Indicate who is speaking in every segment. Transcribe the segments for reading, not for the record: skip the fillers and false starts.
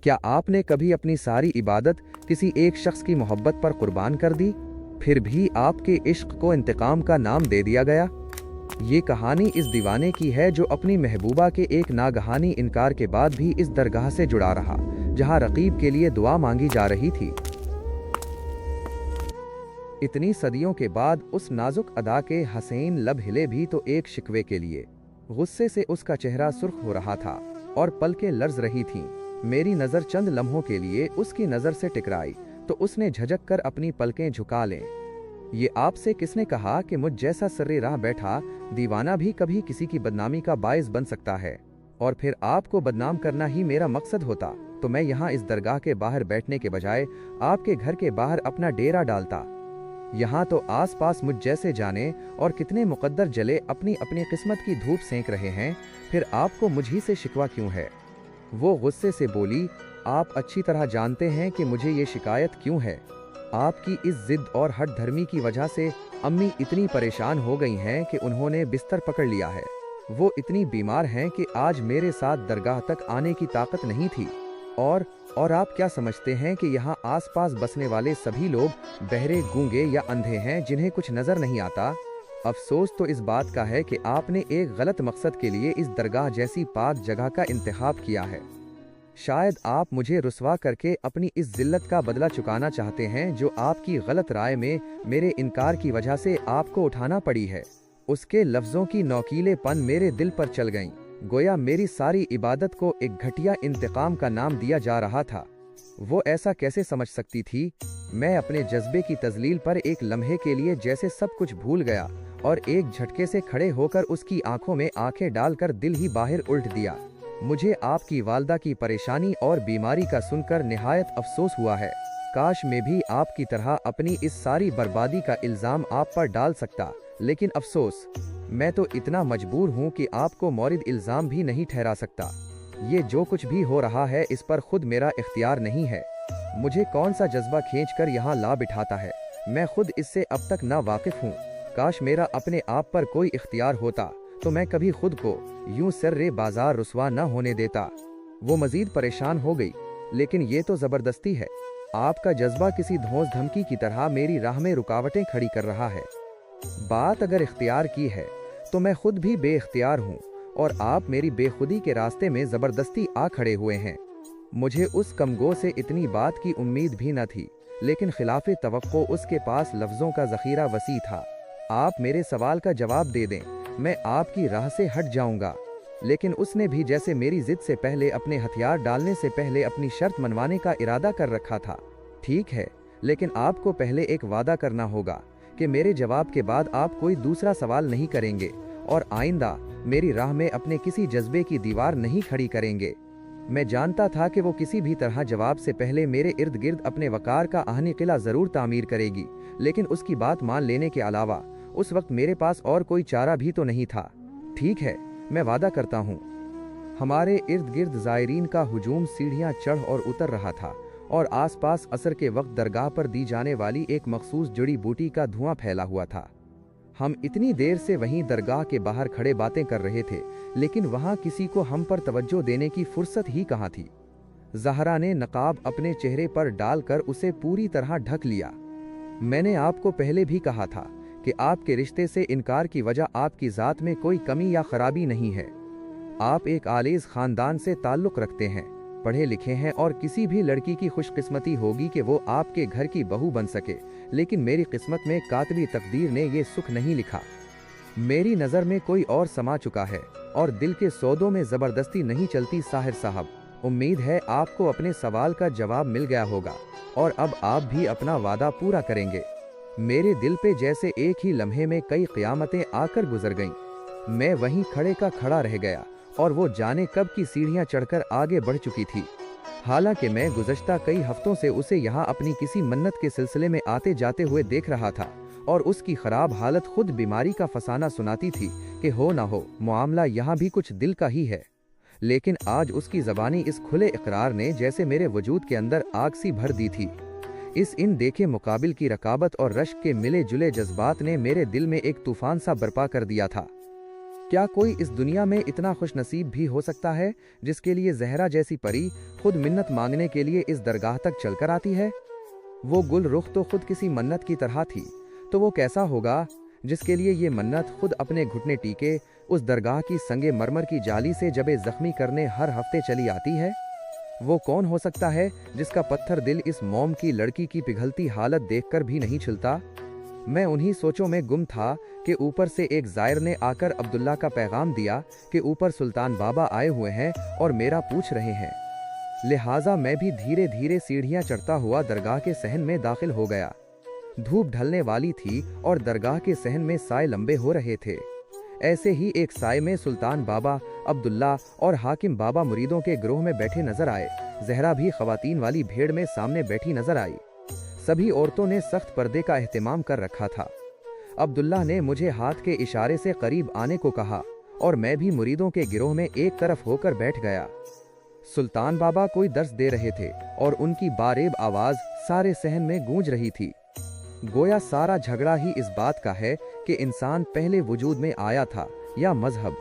Speaker 1: क्या आपने कभी अपनी सारी इबादत किसी एक शख्स की मोहब्बत पर कुर्बान कर दी, फिर भी आपके इश्क को इंतकाम का नाम दे दिया गया? ये कहानी इस दीवाने की है जो अपनी महबूबा के एक नागहानी इनकार के बाद भी इस दरगाह से जुड़ा रहा, जहां रकीब के लिए दुआ मांगी जा रही थी। इतनी सदियों के बाद उस नाजुक अदा के हसीन लब हिले भी तो एक शिकवे के लिए। गुस्से से उसका चेहरा सुर्ख हो रहा था और पलकें लर्ज रही थीं। मेरी नज़र चंद लम्हों के लिए उसकी नज़र से टकराई तो उसने झजक कर अपनी पलकें झुका लें। ये आपसे किसने कहा कि मुझ जैसा सर्रे राह बैठा दीवाना भी कभी किसी की बदनामी का बायस बन सकता है? और फिर आपको बदनाम करना ही मेरा मकसद होता तो मैं यहाँ इस दरगाह के बाहर बैठने के बजाय आपके घर के बाहर अपना डेरा डालता। यहाँ तो आस पास मुझ जैसे जाने और कितने मुकद्दर जले अपनी अपनी किस्मत की धूप सेंक रहे हैं, फिर आपको मुझ ही से शिकवा क्यों है? वो गुस्से से बोली, आप अच्छी तरह जानते हैं कि मुझे ये शिकायत क्यों है। आपकी इस जिद और हट धर्मी की वजह से अम्मी इतनी परेशान हो गई हैं कि उन्होंने बिस्तर पकड़ लिया है। वो इतनी बीमार हैं कि आज मेरे साथ दरगाह तक आने की ताकत नहीं थी। और आप क्या समझते हैं कि यहाँ आसपास बसने वाले सभी लोग बहरे, गूंगे या अंधे हैं जिन्हें कुछ नजर नहीं आता? अफसोस तो इस बात का है कि आपने एक गलत मकसद के लिए इस दरगाह जैसी पाक जगह का इंतखाब किया है। शायद आप मुझे रुसवा करके अपनी इस जिल्लत का बदला चुकाना चाहते हैं जो आपकी गलत राय में मेरे इनकार की वजह से आपको उठाना पड़ी है। उसके लफ्ज़ों की नौकीलेपन मेरे दिल पर चल गईं, गोया मेरी सारी इबादत को एक घटिया इंतकाम का नाम दिया जा रहा था। वो ऐसा कैसे समझ सकती थी? मैं अपने जज्बे की तजलील पर एक लम्हे के लिए जैसे सब कुछ भूल गया और एक झटके से खड़े होकर उसकी आंखों में आंखें डालकर दिल ही बाहर उल्ट दिया। मुझे आपकी वालदा की परेशानी और बीमारी का सुनकर निहायत अफसोस हुआ है। काश मैं भी आपकी तरह अपनी इस सारी बर्बादी का इल्ज़ाम आप पर डाल सकता, लेकिन अफसोस मैं तो इतना मजबूर हूँ कि आपको मौरिद इल्ज़ाम भी नहीं ठहरा सकता। ये जो कुछ भी हो रहा है इस पर खुद मेरा इख्तियार नहीं है। मुझे कौन सा जज्बा खींच कर यहाँ ला बिठाता है, मैं खुद इससे अब तक ना वाकिफ हूँ। काश मेरा अपने आप पर कोई इख्तियार होता तो मैं कभी खुद को यूं सर्रे बाजार रुसवा न होने देता। वो मजीद परेशान हो गई, लेकिन ये तो ज़बरदस्ती है। आपका जज्बा किसी धौंस धमकी की तरह मेरी राह में रुकावटें खड़ी कर रहा है। बात अगर इख्तियार की है तो मैं खुद भी बेइख्तियार हूँ और आप मेरी बेखुदी के रास्ते में ज़बरदस्ती आ खड़े हुए हैं। मुझे उस कमगो से इतनी बात की उम्मीद भी न थी, लेकिन खिलाफ तवक्को उसके पास लफ्ज़ों का ज़ख़ीरा वसी था। आप मेरे सवाल का जवाब दे दें, मैं आपकी राह से हट जाऊंगा। लेकिन उसने भी जैसे मेरी जिद से पहले अपने हथियार डालने से पहले अपनी शर्त मनवाने का इरादा कर रखा था। ठीक है, लेकिन आपको पहले एक वादा करना होगा कि मेरे जवाब के बाद आप कोई दूसरा सवाल नहीं करेंगे और आइंदा मेरी राह में अपने किसी जज्बे की दीवार नहीं खड़ी करेंगे। मैं जानता था कि वो किसी भी तरह जवाब से पहले मेरे इर्द गिर्द अपने वकार का आहनी किला ज़रूर तामीर करेगी, लेकिन उसकी बात मान लेने के अलावा उस वक्त मेरे पास और कोई चारा भी तो नहीं था। ठीक है, मैं वादा करता हूँ। हमारे इर्द गिर्द ज़ायरीन का हुजूम सीढ़ियाँ चढ़ और उतर रहा था और आसपास असर के वक्त दरगाह पर दी जाने वाली एक मखसूस जड़ी बूटी का धुआं फैला हुआ था। हम इतनी देर से वहीं दरगाह के बाहर खड़े बातें कर रहे थे, लेकिन वहाँ किसी को हम पर तवज्जो देने की फुर्सत ही कहाँ थी। ज़हरा ने नकाब अपने चेहरे पर डालकर उसे पूरी तरह ढक लिया। मैंने आपको पहले भी कहा था कि आपके रिश्ते से इनकार की वजह आपकी ज़ात में कोई कमी या खराबी नहीं है। आप एक आलेज़ ख़ानदान से ताल्लुक़ रखते हैं, पढ़े लिखे हैं और किसी भी लड़की की खुशकिस्मती होगी कि वो आपके घर की बहू बन सके, लेकिन मेरी किस्मत में कातबी तकदीर ने ये सुख नहीं लिखा। मेरी नज़र में कोई और समा चुका है और दिल के सौदों में ज़बरदस्ती नहीं चलती। साहिर साहब, उम्मीद है आपको अपने सवाल का जवाब मिल गया होगा और अब आप भी अपना वादा पूरा करेंगे। मेरे दिल पे जैसे एक ही लम्हे में कई क़यामतें आकर गुजर गईं। मैं वहीं खड़े का खड़ा रह गया और वो जाने कब की सीढ़ियां चढ़कर आगे बढ़ चुकी थी। हालांकि मैं गुज़श्ता कई हफ्तों से उसे यहाँ अपनी किसी मन्नत के सिलसिले में आते जाते हुए देख रहा था और उसकी ख़राब हालत खुद बीमारी का फसाना सुनाती थी कि हो ना हो मामला यहाँ भी कुछ दिल का ही है। लेकिन आज उसकी ज़बानी इस खुले इकरार ने जैसे मेरे वजूद के अंदर आग सी भर दी थी। इस इन देखे मुकाबिल की रकाबत और रश्क के मिले जुले जज्बात ने मेरे दिल में एक तूफान सा बर्पा कर दिया था। क्या कोई इस दुनिया में इतना खुश नसीब भी हो सकता है जिसके लिए जहरा जैसी परी खुद मिन्नत मांगने के लिए इस दरगाह तक चलकर आती है? वो गुल रुख तो खुद किसी मन्नत की तरह थी, तो वो कैसा होगा जिसके लिए ये मन्नत खुद अपने घुटने टीके उस दरगाह की संगे मरमर की जाली से जबे जख्मी करने हर हफ्ते चली आती है? वो कौन हो सकता है जिसका पत्थर दिल इस मोम की लड़की की पिघलती हालत देखकर भी नहीं छिलता? मैं उन्हीं सोचों में गुम था कि ऊपर से एक जायर ने आकर अब्दुल्ला का पैगाम दिया कि ऊपर सुल्तान बाबा आए हुए हैं और मेरा पूछ रहे हैं। लिहाजा मैं भी धीरे धीरे सीढ़ियां चढ़ता हुआ दरगाह के सहन में दाखिल हो गया। धूप ढलने वाली थी और दरगाह के सहन में साए लंबे हो रहे थे। ऐसे ही एक साए में सुल्तान बाबा, अब्दुल्ला और हाकिम बाबा मुरीदों के ग्रोह में बैठे नजर आए। जहरा भी खवातीन वाली भेड़ में सामने बैठी नजर आई। सभी औरतों ने सख्त पर्दे का एहतिमाम कर रखा था। अब्दुल्ला ने मुझे हाथ के इशारे से करीब आने को कहा और मैं भी मुरीदों के गिरोह में एक तरफ होकर बैठ गया। सुल्तान बाबा कोई दर्स दे रहे थे और उनकी बारेब आवाज सारे सहन में गूंज रही थी। गोया सारा झगड़ा ही इस बात का है कि इंसान पहले वजूद में आया था या मजहब।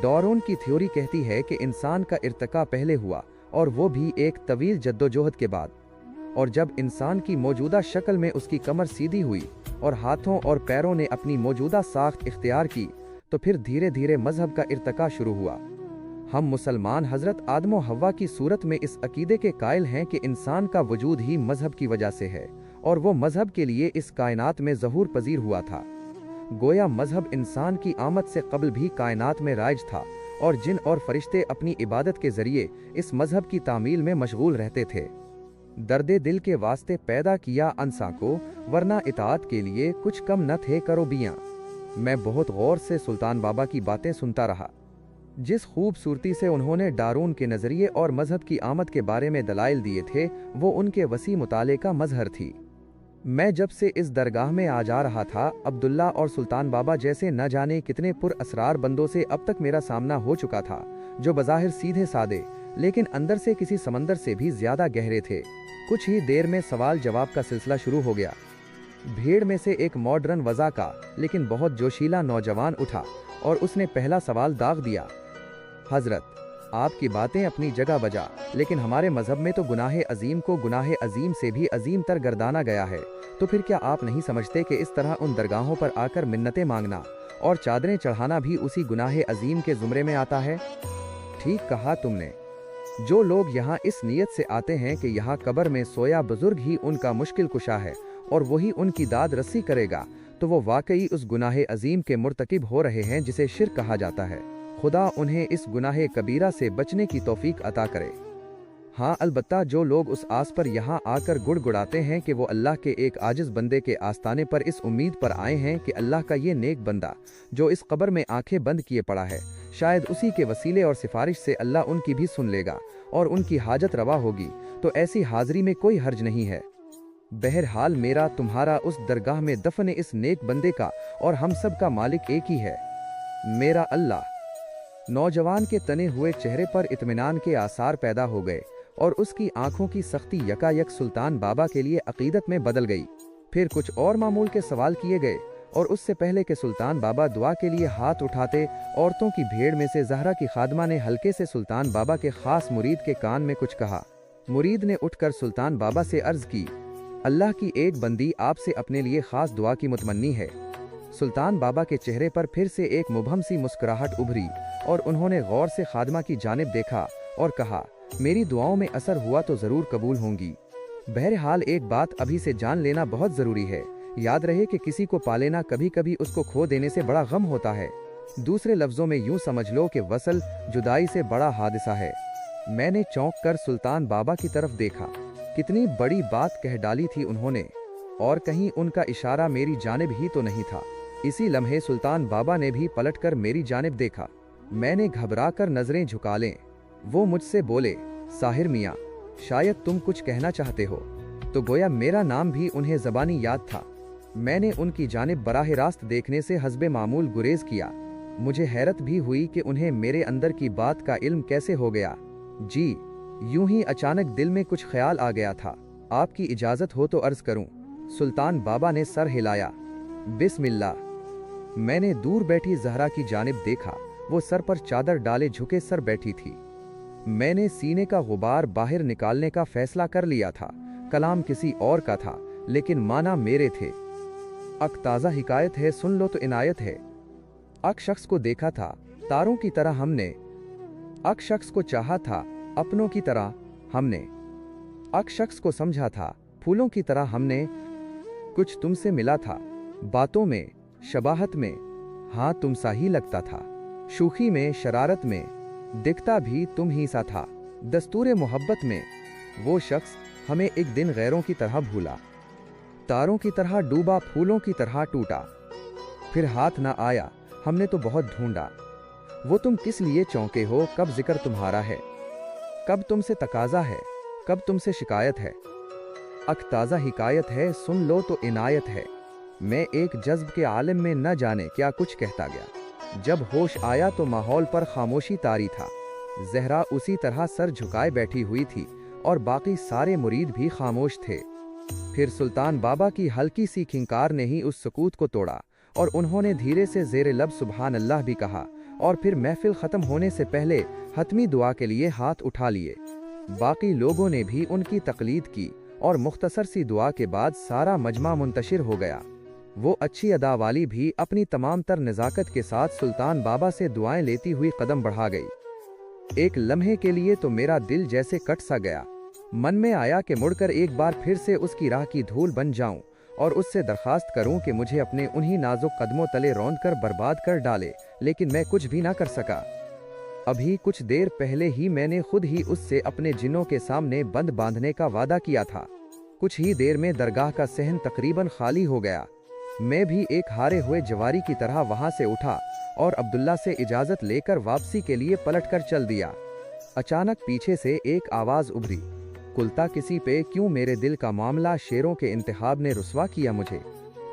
Speaker 1: डार्विन की थ्योरी कहती है कि इंसान का इर्तिका पहले हुआ और वो भी एक तवील जद्दोजहद के बाद, और जब इंसान की मौजूदा शक्ल में उसकी कमर सीधी हुई और हाथों और पैरों ने अपनी मौजूदा साख्त इख्तियार की, तो फिर धीरे धीरे मजहब का इर्तिका शुरू हुआ। हम मुसलमान हजरत आदम और हव्वा की सूरत में इस अकीदे के कायल हैं कि इंसान का वजूद ही मजहब की वजह से है और वो मजहब के लिए इस कायनात में ज़हूर पजीर हुआ था। गोया मजहब इंसान की आमद से कबल भी कायनात में राइज था और जिन और फरिश्ते अपनी इबादत के जरिए इस मजहब की तामील में मशगूल रहते थे। दर्दे दिल के वास्ते पैदा किया अंसा को, वरना इताअत के लिए कुछ कम न थे करोबियाँ। मैं बहुत गौर से सुल्तान बाबा की बातें सुनता रहा। जिस खूबसूरती से उन्होंने डारून के नज़रिए और मजहब की आमद के बारे में दलाइल दिए थे, वो उनके वसी मुताले का मजहर थी। मैं जब से इस दरगाह में आ जा रहा था, अब्दुल्ला और सुल्तान बाबा जैसे न जाने कितने पुर असरार बंदों से अब तक मेरा सामना हो चुका था, जो बज़ाहिर सीधे सादे लेकिन अंदर से किसी समंदर से भी ज्यादा गहरे थे। कुछ ही देर में सवाल जवाब का सिलसिला शुरू हो गया। भीड़ में से एक मॉडर्न वज़ा का लेकिन बहुत जोशीला नौजवान उठा और उसने पहला सवाल दाग दिया। हजरत, आपकी बातें अपनी जगह बजा, लेकिन हमारे मजहब में तो गुनाह अजीम को गुनाह अजीम से भी अजीम तर गर्दाना गया है। तो फिर क्या आप नहीं समझते कि इस तरह उन दरगाहों पर आकर मिन्नतें मांगना और चादरें चढ़ाना भी उसी गुनाह अजीम के जुमरे में आता है? ठीक कहा तुमने। जो लोग यहाँ इस नीयत से आते हैं कि यहाँ कब्र में सोया बुजुर्ग ही उनका मुश्किल कुशा है और वही उनकी दाद रस्सी करेगा, तो वो वाकई उस गुनाह अजीम के मुर्तकिब हो रहे हैं जिसे शिर्क कहा जाता है। खुदा उन्हें इस गुनाह कबीरा से बचने की तौफीक अता करे। हाँ, अलबत्ता जो लोग उस आस पर यहाँ आकर गुड़गुड़ाते हैं कि वो अल्लाह के एक आजिज बंदे के आस्ताने पर इस उम्मीद पर आए हैं कि अल्लाह का ये नेक बंदा जो इस कब्र में आंखें बंद किए पड़ा है, शायद उसी के वसीले और सिफारिश से अल्लाह उनकी भी सुन लेगा और उनकी हाजत रवा होगी, तो ऐसी हाजिरी में कोई हर्ज नहीं है। बहरहाल मेरा तुम्हारा उस दरगाह में दफन इस नेक बंदे का और हम सब का मालिक एक ही है, मेरा अल्लाह। नौजवान के तने हुए चेहरे पर इत्मीनान के आसार पैदा हो गए और उसकी आंखों की सख्ती यकायक सुल्तान बाबा के लिए अकीदत में बदल गई। फिर कुछ और मामूल के सवाल किए गए और उससे पहले कि सुल्तान बाबा दुआ के लिए हाथ उठाते, औरतों की भीड़ में से जहरा की खादमा ने हल्के से सुल्तान बाबा के खास मुरीद के कान में कुछ कहा। मुरीद ने उठकर सुल्तान बाबा से अर्ज की, अल्लाह की एक बंदी आपसे अपने लिए खास दुआ की मुतमन्नी है। सुल्तान बाबा के चेहरे पर फिर से एक मुबहम सी मुस्कुराहट उभरी और उन्होंने गौर से खादमा की जानिब देखा और कहा, मेरी दुआओं में असर हुआ तो जरूर कबूल होंगी। बहरहाल एक बात अभी से जान लेना बहुत जरूरी है। याद रहे कि किसी को पा लेना कभी कभी उसको खो देने से बड़ा गम होता है। दूसरे लफ्जों में यूं समझ लो कि वसल जुदाई से बड़ा हादसा है। मैंने चौंक कर सुल्तान बाबा की तरफ देखा। कितनी बड़ी बात कह डाली थी उन्होंने, और कहीं उनका इशारा मेरी जानिब ही तो नहीं था। इसी लम्हे सुल्तान बाबा ने भी पलटकर मेरी जानिब देखा। मैंने घबरा कर नजरें झुका लें। वो मुझसे बोले, साहिर मियाँ, शायद तुम कुछ कहना चाहते हो। तो गोया मेरा नाम भी उन्हें ज़बानी याद था। मैंने उनकी जानिब बराह रास्त देखने से हस्बे मामूल गुरेज किया। मुझे हैरत भी हुई कि उन्हें मेरे अंदर की बात का इल्म कैसे हो गया। जी, यूं ही अचानक दिल में कुछ ख्याल आ गया था। आपकी इजाज़त हो तो अर्ज़ करूं। सुल्तान बाबा ने सर हिलाया। बिस्मिल्लाह। मैंने दूर बैठी ज़हरा की जानिब देखा। वो सर पर चादर डाले झुके सर बैठी थी। मैंने सीने का गुबार बाहर निकालने का फैसला कर लिया था। कलाम किसी और का था, लेकिन माना मेरे थे। अक ताज़ा हिकायत है, सुन लो तो इनायत है। अक शख्स को देखा था तारों की तरह हमने, अक शख्स को चाहा था अपनों की तरह हमने, अक शख्स को समझा था फूलों की तरह हमने। कुछ तुमसे मिला था बातों में, शबाहत में, हाँ तुम सा ही लगता था। शूखी में, शरारत में, दिखता भी तुम ही सा था। दस्तूरे मोहब्बत में वो शख्स हमें एक दिन गैरों की तरह भूला। तारों की तरह डूबा, फूलों की तरह टूटा। फिर हाथ ना आया, हमने तो बहुत ढूंढा। वो तुम किस लिए चौंके हो, कब जिक्र तुम्हारा है, कब तुमसे तकाजा है, कब तुमसे शिकायत है। अक ताज़ा हिकायत है, सुन लो तो इनायत है। मैं एक जज्ब के आलम में न जाने क्या कुछ कहता गया। जब होश आया तो माहौल पर खामोशी तारी था। ज़हरा उसी तरह सर झुकाए बैठी हुई थी और बाकी सारे मुरीद भी खामोश थे। फिर सुल्तान बाबा की हल्की सी खिंकार ने ही उस सुकूत को तोड़ा और उन्होंने धीरे से ज़ेरे लब सुबहान अल्लाह भी कहा और फिर महफिल ख़त्म होने से पहले हतमी दुआ के लिए हाथ उठा लिए। बाकी लोगों ने भी उनकी तकलीद की और मुख्तसर सी दुआ के बाद सारा मजमा मुंतशिर हो गया। वो अच्छी अदा वाली भी अपनी तमाम तर नज़ाकत के साथ सुल्तान बाबा से दुआएं लेती हुई कदम बढ़ा गई। एक लम्हे के लिए तो मेरा दिल जैसे कट सा गया। मन में आया कि मुड़कर एक बार फिर से उसकी राह की धूल बन जाऊं और उससे दरखास्त करूं कि मुझे अपने उन्हीं नाजुक कदमों तले रौंद कर बर्बाद कर डाले, लेकिन मैं कुछ भी ना कर सका। अभी कुछ देर पहले ही मैंने खुद ही उससे अपने जिन्नों के सामने बंद बांधने का वादा किया था। कुछ ही देर में दरगाह का सहन तकरीबन खाली हो गया। मैं भी एक हारे हुए जवारी की तरह वहां से उठा और अब्दुल्ला से इजाज़त लेकर वापसी के लिए पलटकर चल दिया। अचानक पीछे से एक आवाज़ उभरी, कुलता किसी पे क्यों, मेरे दिल का मामला शेरों के इंतखाब ने रुसवा किया मुझे।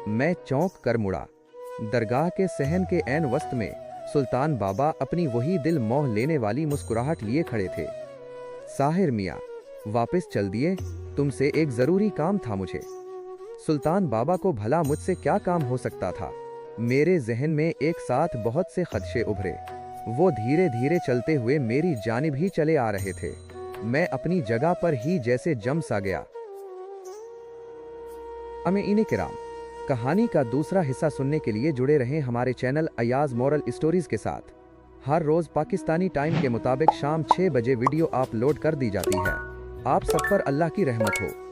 Speaker 1: मैं चौंक कर मुड़ा। दरगाह के सहन के ऐन वस्त में सुल्तान बाबा अपनी वही दिल मोह लेने वाली मुस्कुराहट लिए खड़े थे। साहिर मियाँ, वापस चल दिए, तुमसे एक ज़रूरी काम था मुझे। सुल्तान बाबा को भला मुझसे क्या काम हो सकता था। मेरे जहन में एक साथ बहुत से खदशे उभरे। वो धीरे धीरे चलते हुए मेरी जानिब ही चले आ रहे थे। मैं अपनी जगह पर ही जैसे जम सा गया। अमीन किराम, कहानी का दूसरा हिस्सा सुनने के लिए जुड़े रहें हमारे चैनल अयाज मोरल स्टोरीज के साथ। हर रोज पाकिस्तानी टाइम के मुताबिक शाम 6 बजे वीडियो अपलोड कर दी जाती है। आप सब पर अल्लाह की रहमत हो।